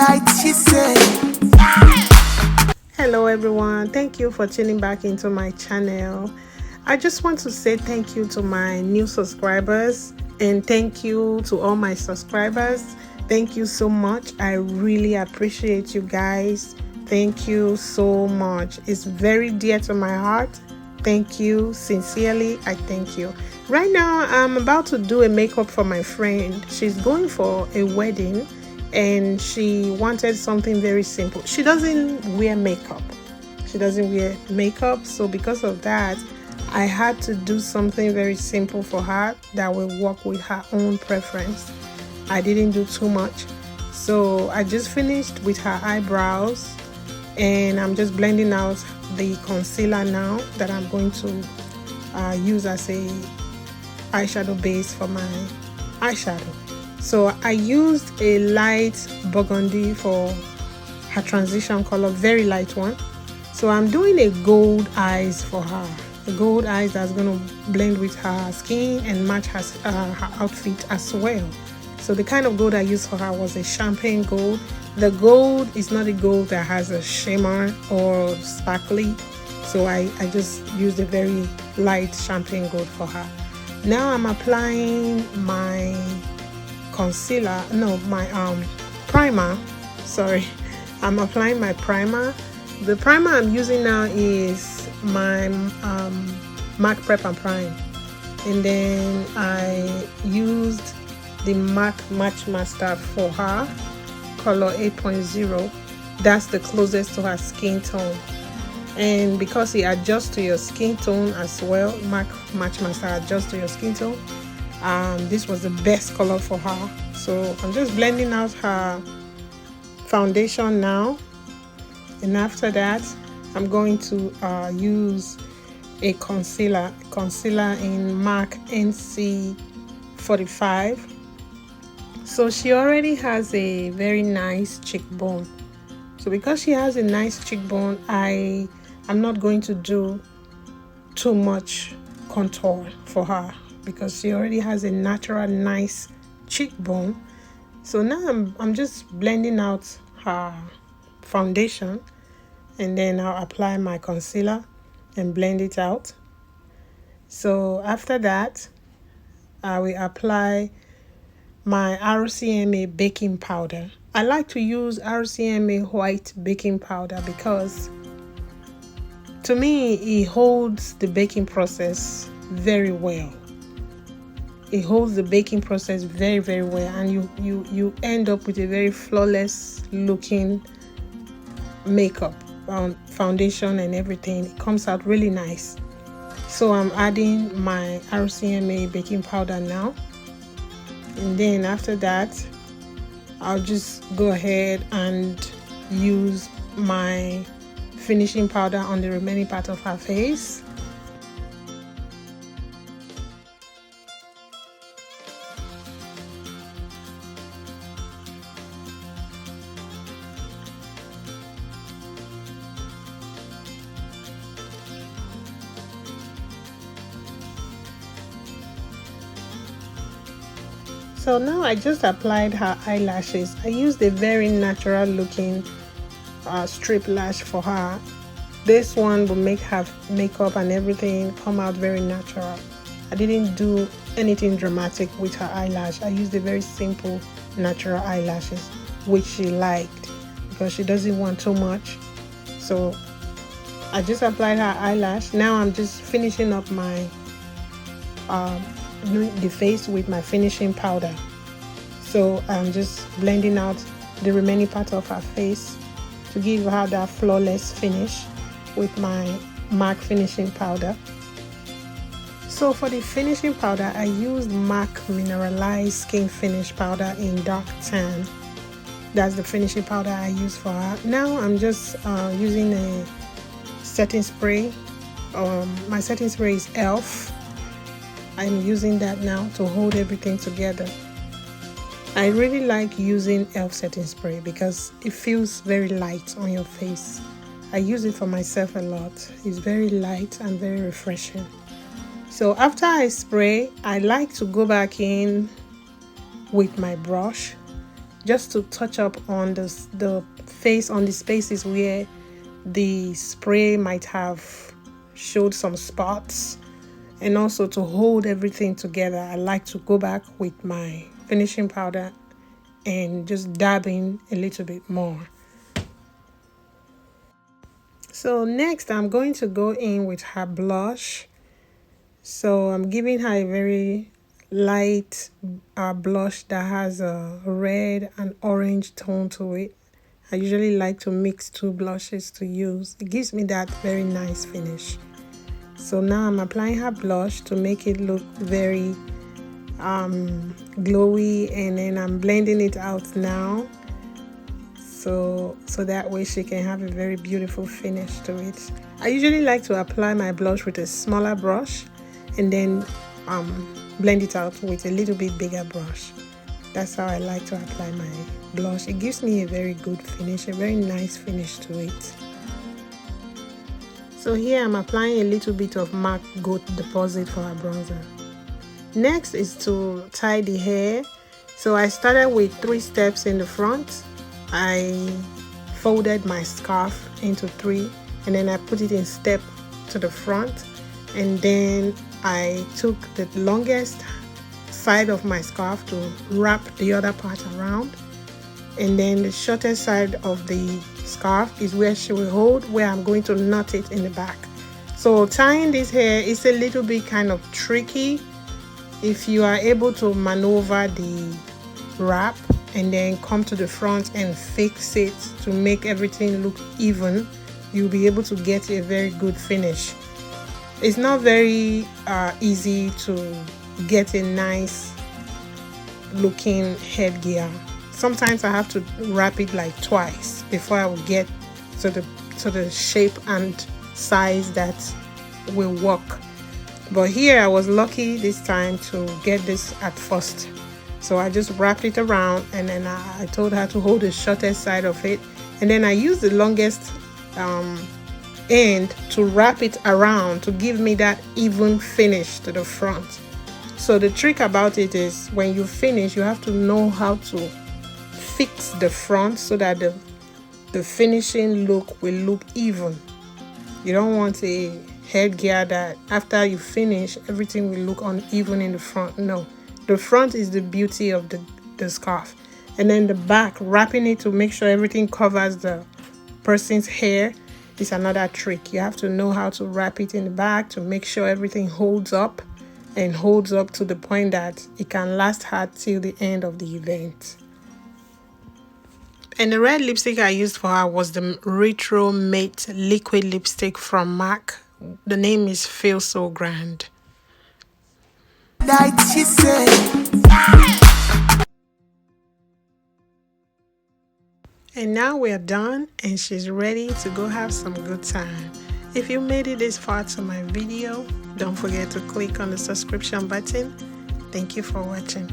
died, she said. Hello everyone, thank you for tuning back into my channel. I just want to say thank you to my new subscribers and thank you to all my subscribers. Thank you so much. I really appreciate you guys. Thank you so much. It's very dear to my heart. Thank you sincerely. I thank you. Right now I'm about to do a makeup for my friend. She's going for a wedding and she wanted something very simple. She doesn't wear makeup. So because of that, I had to do something very simple for her that will work with her own preference. I didn't do too much. So I just finished with her eyebrows and I'm just blending out the concealer now that I'm going to use as a eyeshadow base for my eyeshadow. So I used a light burgundy for her transition color, very light one. So I'm doing a gold eyes for her, the gold eyes that's going to blend with her skin and match her outfit as well. So the kind of gold I used for her was a champagne gold. The gold is not a gold that has a shimmer or sparkly, so I just used a very light champagne gold for her. Now I'm applying my concealer, no, my primer. Sorry, I'm applying my primer. The primer I'm using now is my MAC Prep and Prime, and then I used the MAC Match Master for her, color 8.0. That's the closest to her skin tone, and because it adjusts to your skin tone as well, MAC Match Master adjusts to your skin tone. This was the best color for her. So I'm just blending out her foundation now, and after that I'm going to use a concealer in MAC NC 45. So she already has a very nice cheekbone. So because she has a nice cheekbone, I'm not going to do too much contour for her because she already has a natural nice cheekbone. So now I'm just blending out her foundation, and then I'll apply my concealer and blend it out. So after that, I will apply my RCMA baking powder. I like to use RCMA white baking powder because to me it holds the baking process very well. It holds the baking process very, very well, and you end up with a very flawless looking makeup, foundation and everything. It comes out really nice. So I'm adding my RCMA baking powder now, and then after that I'll just go ahead and use my finishing powder on the remaining part of her face. So now I just applied her eyelashes. I used a very natural looking strip lash for her. This one will make her makeup and everything come out very natural. I didn't do anything dramatic with her eyelash. I used a very simple natural eyelashes, which she liked because she doesn't want too much. So I just applied her eyelash. Now I'm just finishing up my the face with my finishing powder. So I'm just blending out the remaining part of her face to give her that flawless finish with my MAC finishing powder. So for the finishing powder, I used MAC Mineralized Skin Finish Powder in Dark Tan. That's the finishing powder I use for her. Now I'm just using a setting spray. My setting spray is e.l.f. I'm using that now to hold everything together. I really like using e.l.f. setting spray because it feels very light on your face. I use it for myself a lot. It's very light and very refreshing. So after I spray, I like to go back in with my brush just to touch up on the face, on the spaces where the spray might have showed some spots, and also to hold everything together. I like to go back with my finishing powder and just dab in a little bit more. So next I'm going to go in with her blush. So I'm giving her a very light blush that has a red and orange tone to it. I usually like to mix two blushes to use. It gives me that very nice finish. So now I'm applying her blush to make it look very glowy, and then I'm blending it out now, so that way she can have a very beautiful finish to it. I usually like to apply my blush with a smaller brush and then blend it out with a little bit bigger brush. That's how I like to apply my blush. It gives me a very good finish, a very nice finish to it. So here I'm applying a little bit of MAC Goat Deposit for her bronzer. Next is to tie the hair. So I started with 3 steps in the front. I folded my scarf into 3, and then I put it in step to the front, and then I took the longest side of my scarf to wrap the other part around, and then the shortest side of the scarf is where she will hold, where I'm going to knot it in the back. So tying this hair is a little bit kind of tricky. If you are able to maneuver the wrap and then come to the front and fix it to make everything look even, you'll be able to get a very good finish. It's not very easy to get a nice looking headgear. Sometimes I have to wrap it like twice before I will get to the shape and size that will work. But here I was lucky this time to get this at first. So I just wrapped it around, and then I told her to hold the shortest side of it, and then I used the longest end to wrap it around to give me that even finish to the front. So the trick about it is when you finish, you have to know how to fix the front so that the finishing look will look even. You don't want a headgear that after you finish everything will look uneven in the front. No, the front is the beauty of the scarf, and then the back, wrapping it to make sure everything covers the person's hair, is another trick. You have to know how to wrap it in the back to make sure everything holds up, and holds up to the point that it can last her till the end of the event. And the red lipstick I used for her was the Retro Matte Liquid Lipstick from MAC. The name is Feel So Grand. Like she said. And now we're done, and she's ready to go have some good time. If you made it this far to my video, don't forget to click on the subscription button. Thank you for watching.